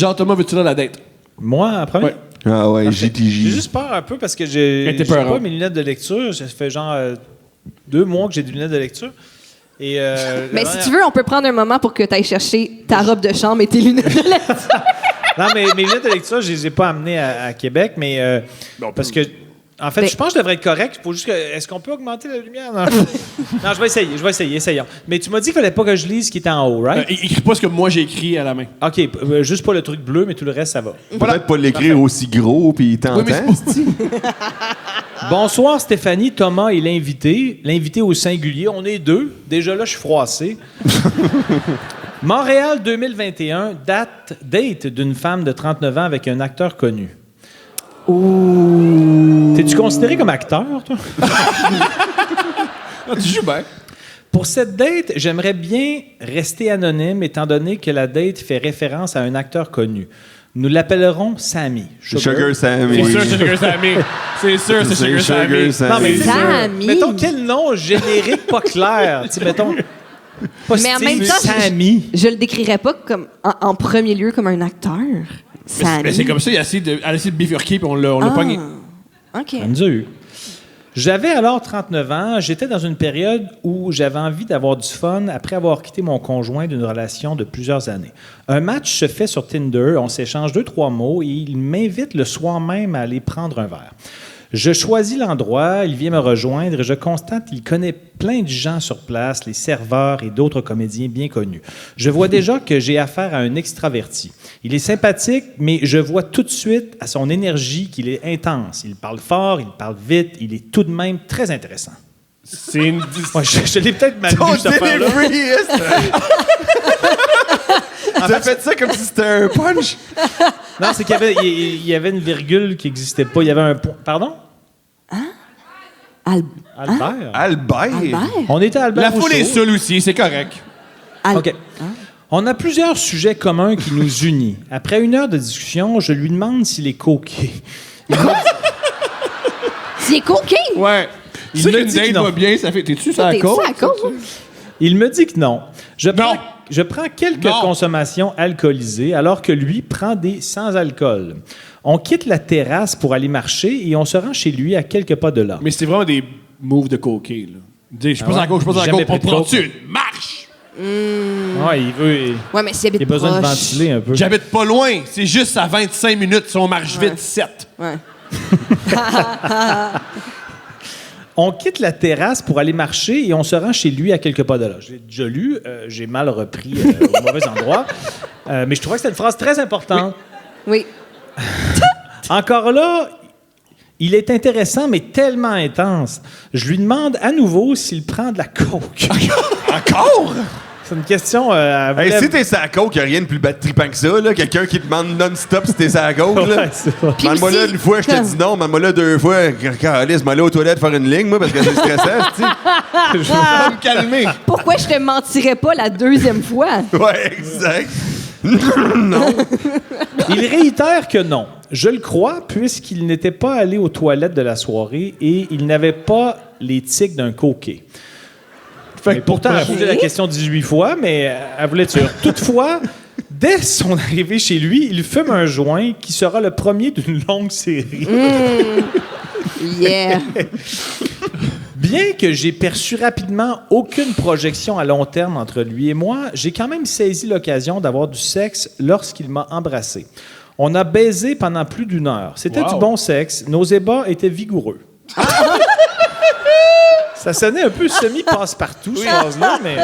Jean-Thomas, veux-tu dans la date? Moi, en premier? Ouais. Ah ouais, J'ai JTJ. juste peur un peu parce que j'ai t'es peurant. pas mes lunettes de lecture. Ça fait genre 2 mois que j'ai des lunettes de lecture. Et, Mais si tu veux, on peut prendre un moment pour que tu ailles chercher ta robe de chambre et tes lunettes de lecture. Non, mais mes lunettes de lecture, je les ai pas amenées à Québec, mais parce que, en fait, Ben- je pense que je devrais être correct. Il faut juste que. Est-ce qu'on peut augmenter la lumière? Non, non, je vais essayer, essayons. Mais tu m'as dit qu'il fallait pas que je lise ce qui était en haut, right? Écris pas ce que moi j'ai écrit à la main. OK, juste pas le truc bleu, mais tout le reste, ça va. Peut-être pas l'écrire aussi gros, puis il t'entend. Bonsoir Stéphanie, Thomas et l'invité. L'invité au singulier. On est 2. Déjà là, je suis froissé. Montréal 2021, date d'une femme de 39 ans avec un acteur connu. T'es-tu considéré comme acteur, toi? Ah, tu joues bien. Pour cette date, j'aimerais bien rester anonyme étant donné que la date fait référence à un acteur connu. Nous l'appellerons Sammy. Sugar Sammy. C'est sûr, c'est Sugar Sammy. C'est sûr, c'est Sugar Sammy. Non, mais Sammy. mettons quel nom générique pas clair. Tu sais, mettons. Pas Mais en style même temps, Sammy. Je le décrirais pas comme en premier lieu comme un acteur. Sammy. Mais c'est comme ça, elle a essayé de bifurquer, puis on l'a pogné. OK. Ça nous a eu. J'avais alors 39 ans. J'étais dans une période où j'avais envie d'avoir du fun après avoir quitté mon conjoint d'une relation de plusieurs années. Un match se fait sur Tinder. On s'échange 2-3 mots et il m'invite le soir même à aller prendre un verre. Je choisis l'endroit, il vient me rejoindre et je constate qu'il connaît plein de gens sur place, les serveurs et d'autres comédiens bien connus. Je vois déjà que j'ai affaire à un extraverti. Il est sympathique, mais je vois tout de suite à son énergie qu'il est intense. Il parle fort, il parle vite, il est tout de même très intéressant. C'est une. Ouais, je l'ai peut-être mal lu, Ton cette affaire-là. delivery, T'as fait ça comme si c'était un punch. Non, c'est qu'il y avait une virgule qui n'existait pas. Il y avait un point. Pardon? Albert? Albert. On était à Albert La foule Rousseau. est seule aussi, c'est correct. OK. On a plusieurs sujets communs qui nous unissent. Après 1 heure de discussion, je lui demande s'il est coquet. C'est coquin! Ouais. Il Ça me qu'une dit date que non. va bien, ça fait. T'es-tu ça à T'es cause? ça à cause? Il me dit que non. Je prends quelques Non. consommations alcoolisées alors que lui prend des sans-alcool. On quitte la terrasse pour aller marcher et on se rend chez lui à quelques pas de là. Mais c'était vraiment des moves de coquet, là. Dis, je suis Ah pas ouais? en coke, je suis pas en Jamais coke. On pris de prend-tu coke. une marche? Ouais, il Ouais, mais s'il habite a besoin de proche. ventiler un peu. J'habite pas loin, c'est juste à 25 minutes, si on marche vite, 7. Ouais. On quitte la terrasse pour aller marcher et on se rend chez lui à quelques pas de là. Je l'ai déjà lu, j'ai mal repris au mauvais endroit, mais je trouvais que c'était une phrase très importante. Oui. Encore là, il est intéressant, mais tellement intense. Je lui demande à nouveau s'il prend de la coke. Encore? C'est une question... Hey, si t'es sa coke, y'a rien de plus trippant que ça, là. Quelqu'un qui te demande non-stop si t'es sa coke, là. Ouais, c'est vrai. Demande-moi là aussi- une fois, je te dis non. Demande-moi là 2 fois. Calice, m'aller aux toilettes faire une ligne, moi, parce que c'est stressant, tu sais. Je vais me calmer. Pourquoi je te mentirais pas la 2e fois? Ouais, exact. Il réitère que non. Je le crois, puisqu'il n'était pas allé aux toilettes de la soirée et il n'avait pas les tics d'un coquet. Mais pourtant, elle a posé la question 18 fois, mais elle voulait être sûre. Toutefois, dès son arrivée chez lui, il fume un joint qui sera le premier d'une longue série. Yeah. Bien que j'ai perçu rapidement aucune projection à long terme entre lui et moi, j'ai quand même saisi l'occasion d'avoir du sexe lorsqu'il m'a embrassé. On a baisé pendant plus d'1 heure. C'était Wow. du bon sexe. Nos ébats étaient vigoureux. Ça sonnait un peu semi-passe-partout, cette phrase-là, mais...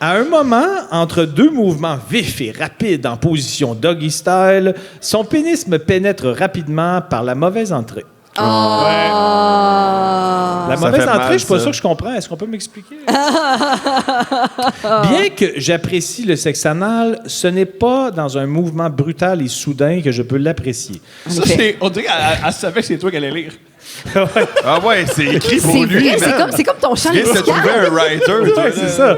À un moment, entre 2 mouvements vifs et rapides en position doggy style, son pénis me pénètre rapidement par la mauvaise entrée. La Ça mauvaise fait entrée, mal, je suis pas ça. sûr que je comprends. Est-ce qu'on peut m'expliquer? Bien que j'apprécie le sexe anal, ce n'est pas dans un mouvement brutal et soudain que je peux l'apprécier. Ça, on dirait qu'elle savait que c'est toi qu'elle allait lire. Ah ouais, c'est écrit pour C'est lui, vrai, man. c'est comme ton chant Viens de te trouver musical. un writer, toi, Ouais, c'est ça.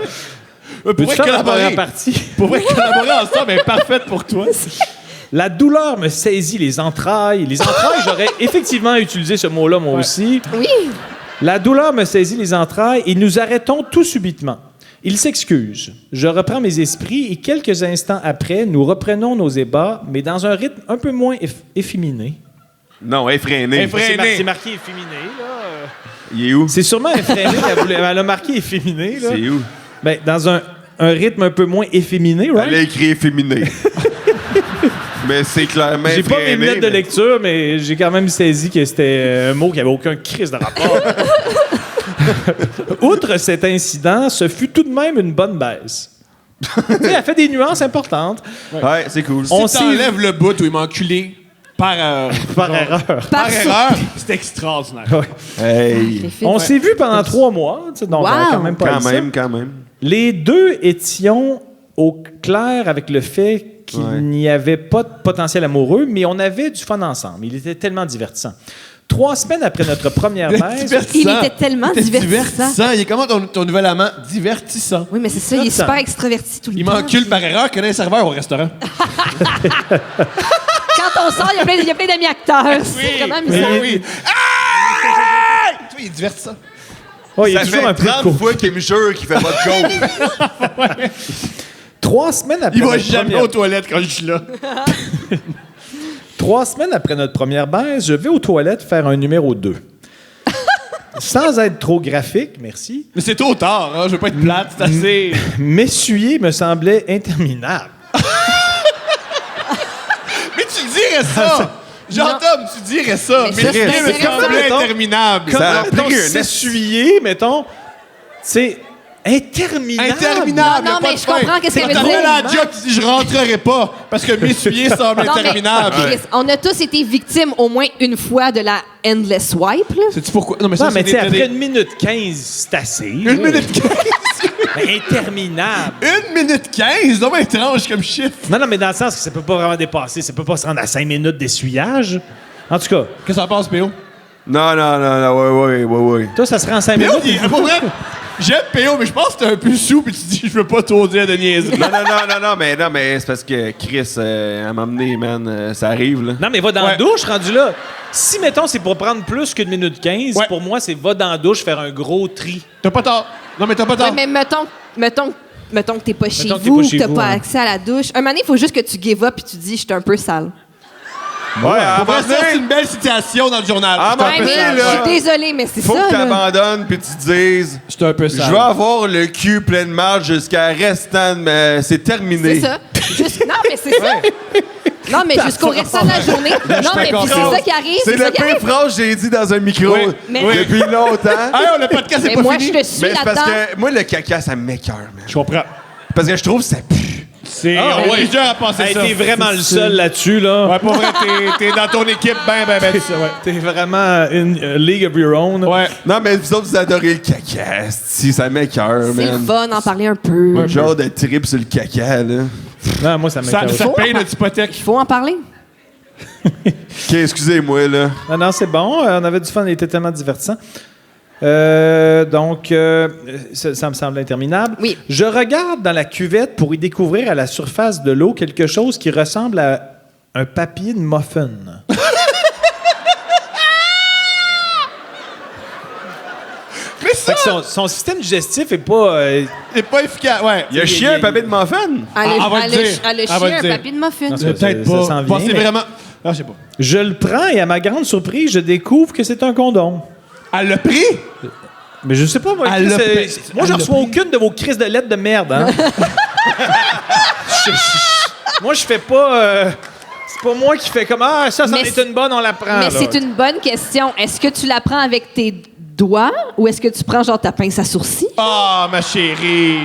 Pour vrai, Peux-tu faire la collaborer. première partie? Pour vrai, collaborer ensemble est parfaite pour toi. La douleur me saisit les entrailles. Les entrailles, j'aurais effectivement utilisé ce mot-là, moi aussi. Oui. La douleur me saisit les entrailles et nous arrêtons tout subitement. Il s'excuse. Je reprends mes esprits et quelques instants après, nous reprenons nos ébats, mais dans un rythme un peu moins efféminé. Non, effréné. C'est marqué efféminé, là. Il est où? C'est sûrement effréné. Elle a marqué efféminé, là. C'est où? Ben, dans un rythme un peu moins efféminé, right? Elle a écrit efféminé. Mais c'est clairement J'ai pas mes effréné, lunettes de mais- lecture, mais j'ai quand même saisi que c'était un mot qui avait aucun crise de rapport. Outre cet incident, ce fut tout de même une bonne baisse. Tu sais, elle fait des nuances importantes. Ouais, c'est cool. On Si s'est t'enlèves le bout où il m'a enculé par erreur. par erreur. Par erreur, c'est extraordinaire. Hey. Les films. On s'est vu pendant 3 mois, tu sais, donc Wow. quand même pas Quand même. Les deux étions au clair avec le fait qu'il n'y avait pas de potentiel amoureux, mais on avait du fun ensemble. Il était tellement divertissant. 3 semaines après notre première baisse, Il était tellement divertissant. Il est comment ton nouvel amant? Divertissant. Oui, mais c'est ça, il est super extraverti tout le Il temps. m'encule par erreur, connaît un serveur au restaurant. Quand on sort, il y a plein d'amis acteurs. C'est vraiment amusant. Oui. Ah! Toi, il est divertissant. oh, il y a Ça toujours fait un peu de 30 cours. fois qu'il me jure qu'il fait pas de coke. 3 semaines après Il va notre jamais première- aux toilettes quand je suis là. 3 semaines après notre première baisse, je vais aux toilettes faire un numéro 2. Sans être trop graphique, merci, Mais c'est trop tard, hein? Je veux pas être plate, c'est assez. m'essuyer me semblait interminable. Mais tu dirais ça! Jean-Tom, tu dirais ça! Mais Mais ça, le c'est film intéressant. semblait Mettons- interminable. Comme, Ça a mettons, pris un s'essuyer, mettons, c'est interminable. Interminable! Non, y a pas mais de je fin. comprends qu'est-ce qu'elle veut Quand dire. t'arrives à la job, tu dis je rentrerai pas parce que m'essuyer semble Non, mais, interminable. Chris, on a tous été victimes au moins une fois de la endless swipe. Là. Sais-tu pourquoi? Non, mais Non, ça, mais c'est tu sais, des- après 1 minute 15, c'est assez. Une minute 15! Mais interminable. 1 minute 15? Non, mais étrange comme chiffre. Non, non, mais dans le sens que ça peut pas vraiment dépasser. Ça peut pas se rendre à 5 minutes d'essuyage. En tout cas, Qu'est-ce que ça passe, P.O.? Non, ouais. toi, ça se rend en 5 P.O., minutes. pour vrai, j'aime P.O., mais je pense que t'es un peu sous puis tu dis je veux pas trop dire de niaiserie. Non, mais c'est parce que Chris, elle m'a amené, man, ça arrive, là. Non, mais va dans la douche, rendu là. Si, mettons, c'est pour prendre plus qu'une minute 15, Ouais. pour moi, c'est va dans la douche faire un gros tri. T'as pas tort. Non, mais t'as pas tort. Ouais, mais mettons que t'es pas chez Mettons que t'es vous, pas chez que t'as vous, pas hein. accès à la douche. Un moment donné, il faut juste que tu give up et tu dis je suis un peu sale. Ouais, à un Pour vrai, moment ça, c'est donné, une belle citation dans le journal. Ah, J'étais un ouais, peu mais sale. là, Je suis désolée, mais c'est faut ça. que là. t'abandonnes puis tu te dises, J'étais un peu je sale. vais avoir le cul plein de marge jusqu'à restant, mais c'est terminé. C'est ça. Non, mais c'est ça. Non, mais jusqu'au restant de la journée. Non, mais puis c'est ça qui arrive. C'est ça la qui pire arrive. phrase que j'ai dit dans un micro Oui. Mais- depuis longtemps. Hey, le podcast, c'est Mais pas moi, fini. je te suis Mais c'est parce là-dedans. que moi, le caca, ça m'écoeure, man. Je comprends. Parce que je trouve que ça pue. C'est... Ah, on ouais. est déjà à penser Hey, ça. t'es vraiment le seul là-dessus, là. Ouais, pas vrai, t'es dans ton équipe, ben, ça, ouais. T'es vraiment une league of your own. Ouais. Non, mais vous autres, vous adorez le caca. Si ça m'écœure, C'est le man. fun d'en parler un peu. Genre de trip sur le caca, là. Non, moi, ça Ça m'écoeure. paye notre hypothèque. Il faut en parler. OK, excusez-moi, là. Non, c'est bon. On avait du fun. Il était tellement divertissant. Donc, ça me semble interminable. Oui. Je regarde dans la cuvette pour y découvrir à la surface de l'eau quelque chose qui ressemble à un papier de muffin. Mais ça, Fait que son système digestif est pas... c'est pas efficace. Ouais. Il a chié un papier de muffin. Elle elle va le dire. a Elle va chié le un dire. papier de muffin. Non, Peut-être ça pas. s'en vient, Pensez mais- vraiment... Ah, je sais pas. Je le prends et à ma grande surprise, je découvre que c'est un condom. Elle l'a pris? Mais je sais pas, moi. Elle l'a payé. Moi, je Elle l'a reçois pris. aucune de vos crises de lettres de merde, hein? Moi, je fais pas... c'est pas moi qui fais comme « Ah, ça Mais est une bonne, on la prend. » Mais c'est une bonne question. Est-ce que tu la prends avec tes doigts ou est-ce que tu prends genre ta pince à sourcils? Ah, ma chérie.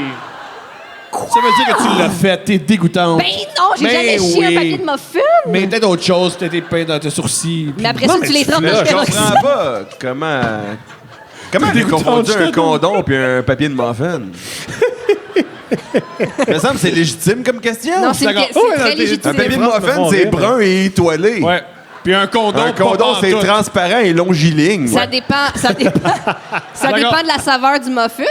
Ça veut dire que tu l'as fait. T'es dégoûtante. Ben non, j'ai Mais jamais chié un oui. papier de muffin. Mais peut-être autre chose. Peut-être des pains dans tes sourcils. Mais après Non, ça, mais tu les tu trempes dans Là, le je peroxyde. comprends pas comment... Comment elle a dégoûtant, confondu je un te condom puis un papier de muffin? Il me semble que c'est légitime comme question. Non, c'est D'accord. c'est Oh, très non, t'es- légitime. Un papier de phrases me muffin, font c'est rire, brun et étoilé. Ouais. Puis un condom, Un condom, pas c'est pantoute. transparent et longiligne. Ça dépend, ça dépend de la saveur du muffin.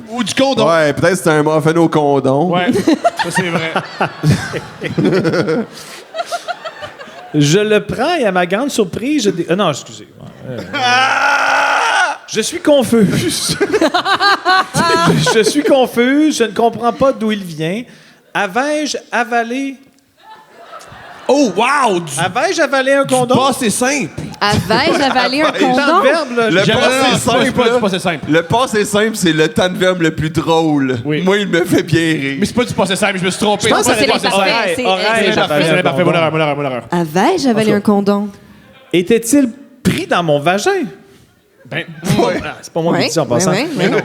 Ou du condom. Ouais, peut-être c'est un muffin au condom. Ouais, ça c'est vrai. Je le prends et à ma grande surprise, je... non, excusez. Je suis confus. Je suis confus. Je ne comprends pas d'où il vient. Avais-je avalé... Oh, wow! Avais-je avalé un condom? Passé simple. Avais-je avalé un Dans le condom? verbe, là, Le J'avais- passé non, simple, c'est pas là. du passé simple. Le passé simple, c'est le temps de verbe le plus drôle. Oui. Moi, il me fait bien rire. Mais c'est pas du passé simple, je me suis trompé. Je pense C'est que c'est pas les du passé parfaits. simple. C'est- Aurais-je C'est avalé parfait, un parfait, mon condom? erreur, mon erreur, mon erreur. Avais-je avalé un condom? Était-il pris dans mon vagin? Ben, Ah, c'est pas moi qui dis ça en passant. Mais non.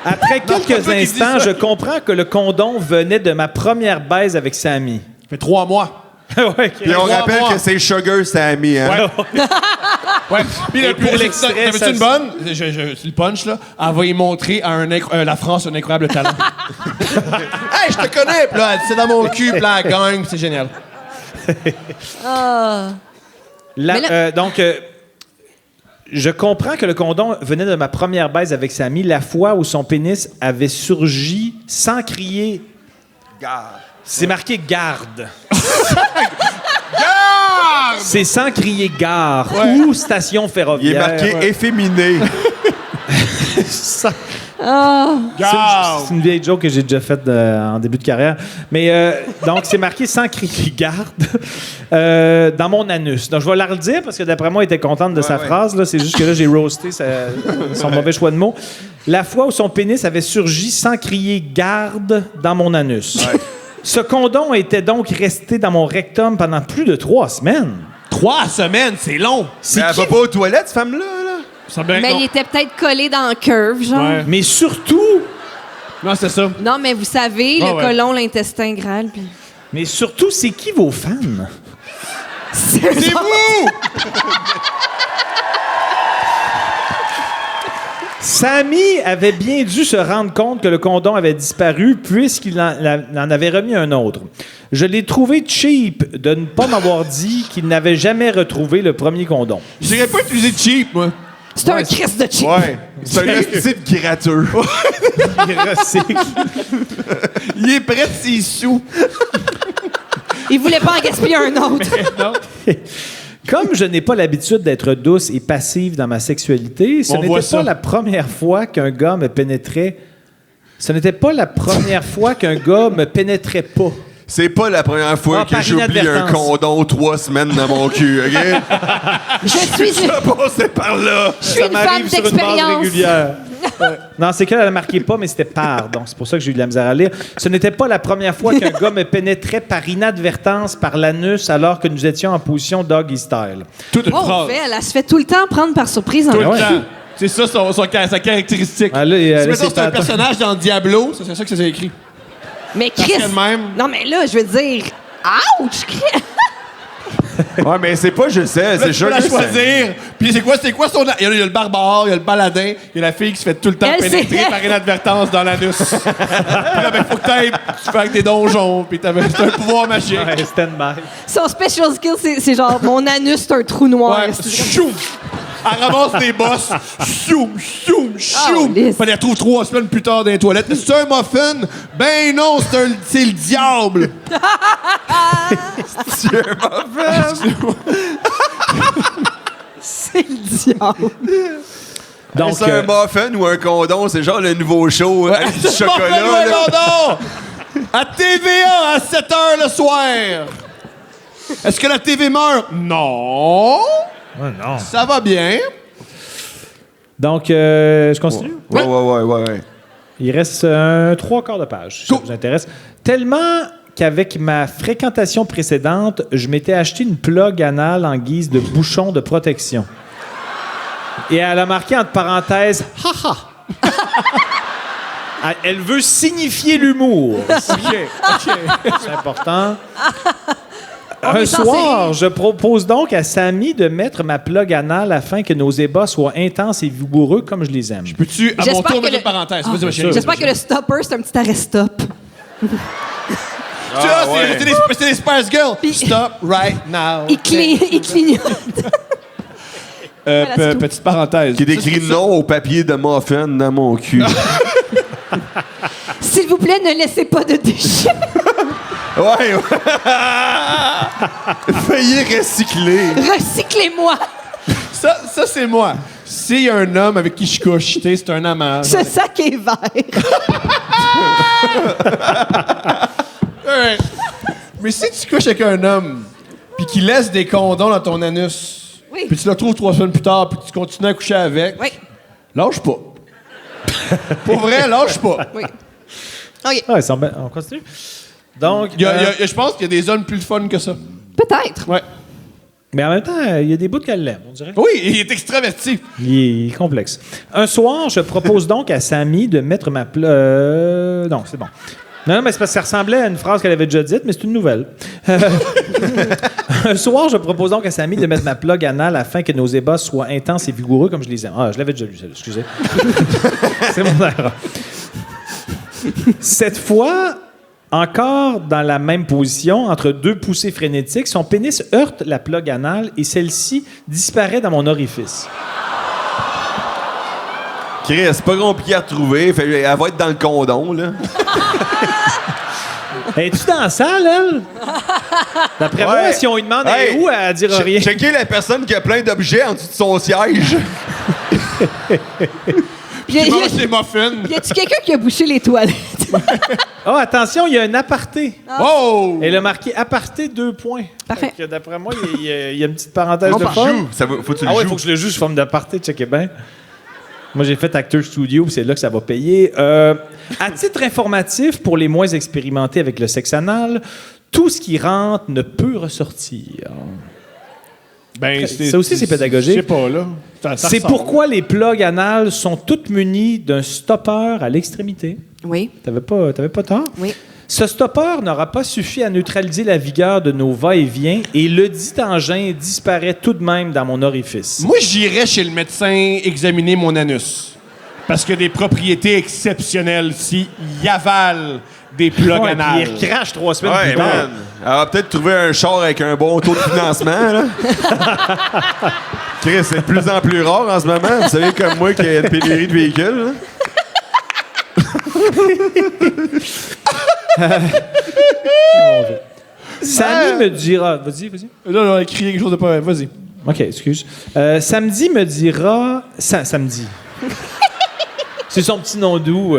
Après quelques c'est pas toi qui dis instants, ça. je comprends que le condom venait de ma première baise avec Sammy. ça fait 3 mois. Ouais, ok. Puis on 3 rappelle mois. que c'est Sugar Sammy, hein? Ouais. Puis Et le pour plus l'extrait, t'avais-tu ça- une bonne? C'est le punch, là. Elle va y montrer à la France un incroyable talent. Hey, je te connais! Puis là, c'est dans mon cul, puis là, elle gagne, puis c'est génial. Ah. Mais là- Je comprends que le condom venait de ma première baise avec Sammy, la fois où son pénis avait surgi sans crier. C'est marqué garde. C'est sans crier gare ou station Il est ferroviaire. marqué efféminé. Ça- Garde! C'est une vieille joke que j'ai déjà faite en début de carrière. Mais donc, c'est marqué sans crier garde dans mon anus. Donc, je vais la redire parce que d'après moi, elle était contente de sa phrase. Là. C'est juste que là, j'ai roasté son mauvais choix de mots. La fois où son pénis avait surgi sans crier garde dans mon anus. Ce condom était donc resté dans mon rectum pendant plus de 3 semaines. 3 semaines, c'est long. C'est Mais elle qui- va pas aux toilettes, cette femme-là, là? Ça me Mais il était peut-être collé dans le curve, genre. Ouais. Mais surtout, Non, c'est ça. Non, mais vous savez, Ah le ouais. côlon, l'intestin grêle, puis... c'est qui vos fans? C'est vous! Sammy avait bien dû se rendre compte que le condom avait disparu puisqu'il en avait remis un autre. Je l'ai trouvé cheap de ne pas m'avoir dit qu'il n'avait jamais retrouvé le premier condom. Je dirais pas utiliser cheap, moi. C'est un Christ de cheap. Ouais. C'est un petit gratteux. Il recycle. Il est prêt de ses sous. Il voulait pas en gaspiller un autre. Comme je n'ai pas l'habitude d'être douce et passive dans ma sexualité, ce On voit n'était ça. pas la première fois qu'un gars me pénétrait. Ce n'était pas la première fois qu'un gars me pénétrait pas. C'est pas la première fois Ah, que par j'oublie un inadvertance. condom 3 semaines dans mon cul, OK? Je suis une, Passez par là. je suis une femme m'arrive sur une base d'expérience. régulière. Non, c'est qu'elle ne marquait pas, mais c'était par. Donc, c'est pour ça que j'ai eu de la misère à lire. Ce n'était pas la première fois qu'un gars me pénétrait par inadvertance par l'anus alors que nous étions en position doggy style. Toute une Oh, phrase. elle se fait tout le temps prendre par surprise. Tout le ouais. temps. C'est ça sa caractéristique. Ah, là, Si là, mettons c'est c'est un pas- personnage dans Diablo, c'est ça que c'est écrit. Mais Chris... Elle-même. Non, mais là, je veux dire... Ouch! Chris! Ouais, mais c'est pas je sais, Là, c'est tu peux Sugar la Sammy. choisir. Puis c'est quoi son... Il y a le barbare, il y a le baladin, il y a la fille qui se fait tout le temps Elle, pénétrer c'est- par inadvertance dans l'anus. Puis là, ben, faut que tu fais avec tes donjons, puis c'est un pouvoir magique. Ouais, stand-by. Son special skill, c'est genre, mon anus, c'est un trou noir. Ouais. Choum! Elle ramasse des bosses. Choum, choum, choum. lisse. Puis elle les retrouve 3 semaines plus tard dans les toilettes. C'est un muffin? Ben non, c'est le diable. C'est le diable. Donc, c'est un muffin ou un condom, c'est genre le nouveau show avec du chocolat. Muffin, là. non! À TVA à 7h le soir. Est-ce que la TV meurt? Non. non. Ça va bien. Donc, je continue. Ouais. Il reste 3/4 de page, si ça vous intéresse. Tellement qu'avec ma fréquentation précédente, je m'étais acheté une plug anale en guise de bouchon de protection. Et elle a marqué entre parenthèses « haha ». Elle veut signifier l'humour. C'est important. On Un est censé soir, rire. je propose donc à Samy de mettre ma plug anale afin que nos ébats soient intenses et vigoureux comme je les aime. Peux-tu, à mon J'espère tour, que mettre le- une parenthèse? Ah, Vas-y, ma chérie. J'espère que le stopper, c'est un petit arrêt stop. Tu vois, ouais. c'est des Spice Girls. Puis- Stop right now. Il clignote. Voilà, c'est tout. Petite parenthèse. Qui décrit non au papier de muffin dans mon cul. S'il vous plaît, ne laissez pas de déchets. Ouais. Veuillez recycler. Recyclez-moi. Ça c'est moi. s'il y a un homme avec qui je couche, tu sais, c'est un amant. Ce sac est vert. Ouais. Mais si tu couches avec un homme, puis qu'il laisse des condoms dans ton anus, Oui. puis tu le trouves 3 semaines plus tard, puis tu continues à coucher avec, Oui. lâche pas. Pour vrai, lâche pas. Oui. OK. Ah, on continue. Donc, Je pense qu'il y a des hommes plus fun que ça. Peut-être. Ouais. mais en même temps, il y a des bouts qu'elle l'aime, on dirait. Oui, il est extraverti. Il est complexe. Un soir, je propose donc à Samy de mettre ma non, c'est bon. Non, mais c'est parce que ça ressemblait à une phrase qu'elle avait déjà dite, mais c'est une nouvelle. Un soir, je propose donc à Samy de mettre ma plug anale afin que nos ébats soient intenses et vigoureux comme je les aime. Ah, je l'avais déjà lu, celle-là, excusez. C'est mon erreur. Cette fois, encore dans la même position, entre 2 poussées frénétiques, son pénis heurte la plug anale et celle-ci disparaît dans mon orifice. Chris, c'est pas compliqué à retrouver. Elle va être dans le condom, là. Es-tu dans la salle, elle? D'après moi, Ouais. si on lui demande Hey, elle est où, elle dira rien. Checker la personne qui a plein d'objets en dessous de son siège. Il mange des muffins. Y a-tu quelqu'un qui a bouché les toilettes? Oh, attention, il y a un aparté. Oh! Elle a marqué aparté 2 points. Parfait. Fait que d'après moi, il y a une petite parenthèse Non, de tu fun. joues. Faut que tu le Ah ouais, joues. faut que je le joue sous forme d'aparté, checkez bien. Moi, j'ai fait Acteur Studio, puis c'est là que ça va payer. À titre informatif, pour les moins expérimentés avec le sexe anal, tout ce qui rentre ne peut ressortir. Ben, Ça aussi, c'est pédagogique. Je sais pas, là. Ça C'est ressemble. pourquoi les plugs anales sont toutes munies d'un stopper à l'extrémité. Oui. T'avais pas tort? Oui. Ce stopper n'aura pas suffi à neutraliser la vigueur de nos va-et-vient et le dit engin disparaît tout de même dans mon orifice. Moi, j'irais chez le médecin examiner mon anus. Parce qu'il y a des propriétés exceptionnelles s'il avale des plugs Ouais, anales. puis il recrache 3 semaines Ouais, plus tard. man. Elle va peut-être trouver un char avec un bon taux de financement, là. Chris, c'est de plus en plus rare en ce moment. Vous savez, comme moi, qu'il y a une pénurie de véhicules, là. Samy me dira... Vas-y. Là, on a crié quelque chose de pas... Vas-y. OK, excuse. Samedi me dira... Samedi. C'est son petit nom doux.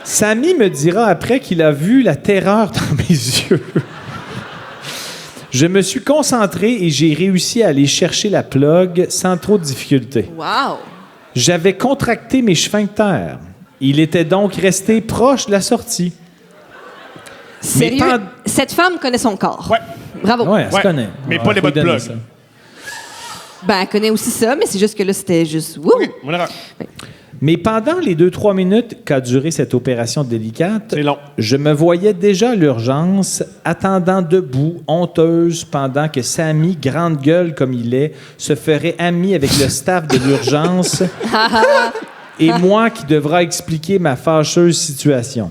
Samy me dira après qu'il a vu la terreur dans mes yeux. Je me suis concentré et j'ai réussi à aller chercher la plug sans trop de difficulté. Wow. J'avais contracté mes sphincters. Il était donc resté proche de la sortie. Sérieux? pas- Cette femme connaît son corps. Ouais. Bravo. Ouais, elle se Ouais, connaît. mais Ouais, pas les faut lui bonnes donner plugs. ça. Ben, elle connaît aussi ça, mais c'est juste que là, c'était juste... Wouh! Oui, mon erreur. Mais pendant les 2-3 minutes qu'a duré cette opération délicate, C'est long. je me voyais déjà à l'urgence, attendant debout, honteuse, pendant que Samy, grande gueule comme il est, se ferait ami avec le staff de l'urgence et moi qui devra expliquer ma fâcheuse situation.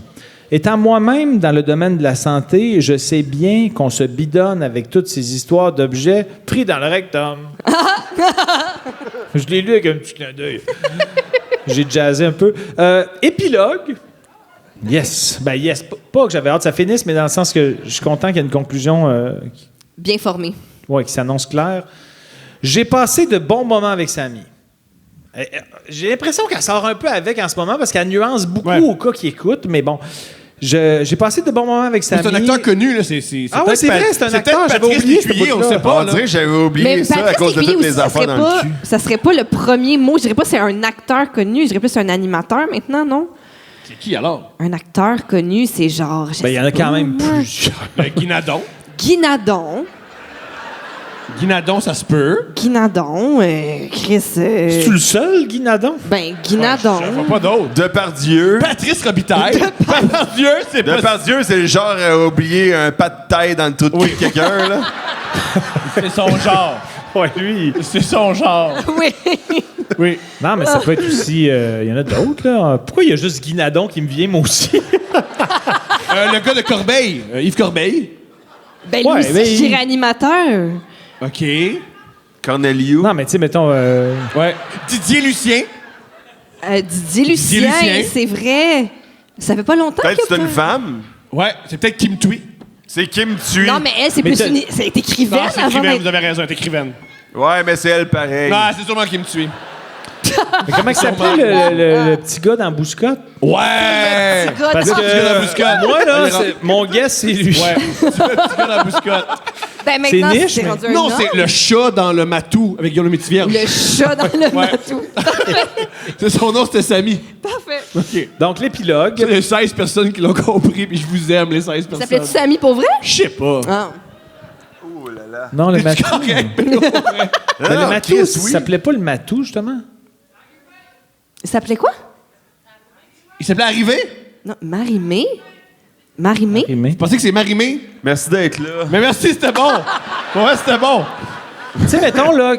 Étant moi-même dans le domaine de la santé, je sais bien qu'on se bidonne avec toutes ces histoires d'objets pris dans le rectum. Je l'ai lu avec un petit clin d'œil. J'ai jazzé un peu. Épilogue. Yes. Ben yes. Pas que j'avais hâte que ça finisse, mais dans le sens que je suis content qu'il y ait une conclusion Bien formée. qui s'annonce claire. J'ai passé de bons moments avec Samy. J'ai l'impression qu'elle sort un peu avec en ce moment parce qu'elle nuance beaucoup Ouais. au cas qui écoute, mais bon. J'ai passé de bons moments avec Samy. C'est un acteur connu, là. Ah ouais, c'est vrai, c'est un acteur, peut-être j'avais Patrice oublié ce Lécuyer, on bout-là. sait pas, On là. dirait que j'avais oublié ça à Patrice cause de Lécuyer toutes les aussi, affaires dans le cul. ça serait pas le premier mot. Je dirais pas c'est un acteur connu. Je dirais plus c'est un animateur maintenant, non? C'est qui, alors? Un acteur connu, c'est genre... je Ben, il y sais en a pas, quand même moi. plusieurs. Guinadon. Guinadon. Guinadon, ça se peut. Guinadon. Chris... C'est-tu le seul, Guy Nadon? Ben, Guinadon. J'en vois pas d'autres. Depardieu. Patrice Robitaille. Depardieu, c'est pas... Depardieu, c'est le genre à oublier un pas de taille dans le trou de cul de quelqu'un, là. C'est son genre. Ouais, lui. C'est son genre. Oui. Oui. Non, mais ça peut être aussi... Il y en a d'autres, là. Pourquoi il y a juste Guy Nadon qui me vient, moi aussi? Le gars de Corbeil. Yves Corbeil. Ben, lui Ouais, aussi, ben, je dirais animateur. OK. Corneliu. Non, mais tu sais, mettons... Ouais. Didier Lucien. Didier Lucien, Lucien. c'est vrai. Ça fait pas longtemps Peut-être que qu'il c'est a une pas- femme. Ouais. C'est peut-être Kim Thuy. C'est Kim Thuy. Non, mais elle, c'est Mais plus t'as- une... C'est écrivaine Non, c'est avant écrivaine, d'être... vous avez raison, c'est écrivaine. Ouais, mais c'est elle pareil. Non, c'est sûrement Kim Thuy. Mais comment il s'appelait le petit gars dans Bouscotte? Ouais! Petit gars Parce dans- que petit gars dans Bouscotte. moi, là, mon guess, c'est lui. Ouais, c'est le petit gars dans la bouscotte. Ben maintenant, niche, c'est mais- rendu un Non, homme. c'est le chat dans le matou avec Guillaume Métivier. Le chat dans le Ouais. matou. C'est son nom, c'était Samy. Parfait. OK. Donc, l'épilogue. Il y a 16 personnes qui l'ont compris, puis je vous aime, les 16 Ça personnes. s'appelait-tu Samy pour vrai? Je sais pas. Ah. Oh là là. Non, le matou. Correct. Mais le Non, matou, Chris, ça oui. s'appelait pas le matou, justement? Ça s'appelait quoi? Il s'appelait Arrivé? Non, Marie-Mé? Marie-Mé? Rimé. Vous pensez que c'est Marimé? Merci d'être là. Mais merci, c'était bon. Ouais, c'était bon. Tu sais, mettons, là,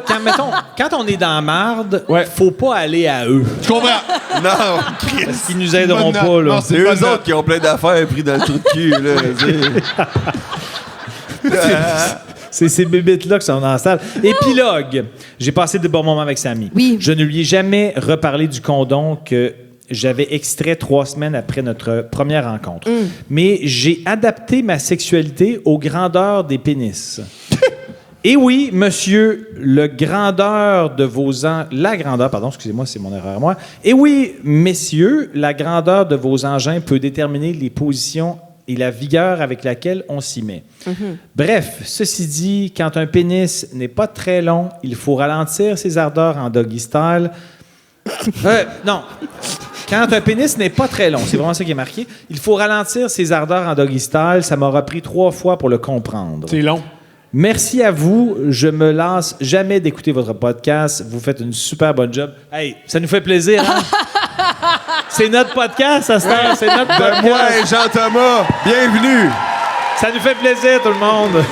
quand on est dans la marde, Ouais. faut pas aller à eux. Je comprends. Non, Parce qu'ils nous aideront Bonne note. pas, là. Non, c'est une eux bonne autres note. qui ont plein d'affaires pris dans le trou de cul, là. C'est ces bébites-là qui sont dans la salle. Épilogue. J'ai passé de bons moments avec Samy. Oui. Je ne lui ai jamais reparlé du condom que j'avais extrait 3 semaines après notre première rencontre. Mais j'ai adapté ma sexualité aux grandeurs des pénis. Et oui, monsieur, la grandeur, excusez-moi, c'est mon erreur à moi. Et oui, messieurs, la grandeur de vos engins peut déterminer les positions et la vigueur avec laquelle on s'y met. Bref, ceci dit, quand un pénis n'est pas très long, il faut ralentir ses ardeurs en doggy style. Non. Quand un pénis n'est pas très long, c'est vraiment ça qui est marqué, il faut ralentir ses ardeurs en doggy style. Ça m'aura pris 3 fois pour le comprendre. C'est long. Merci à vous. Je me lasse jamais d'écouter votre podcast. Vous faites une super bonne job. Hey, ça nous fait plaisir, hein? C'est notre podcast, à cette heure. C'est notre De moi podcast. et Jean-Thomas, bienvenue. Ça nous fait plaisir, tout le monde.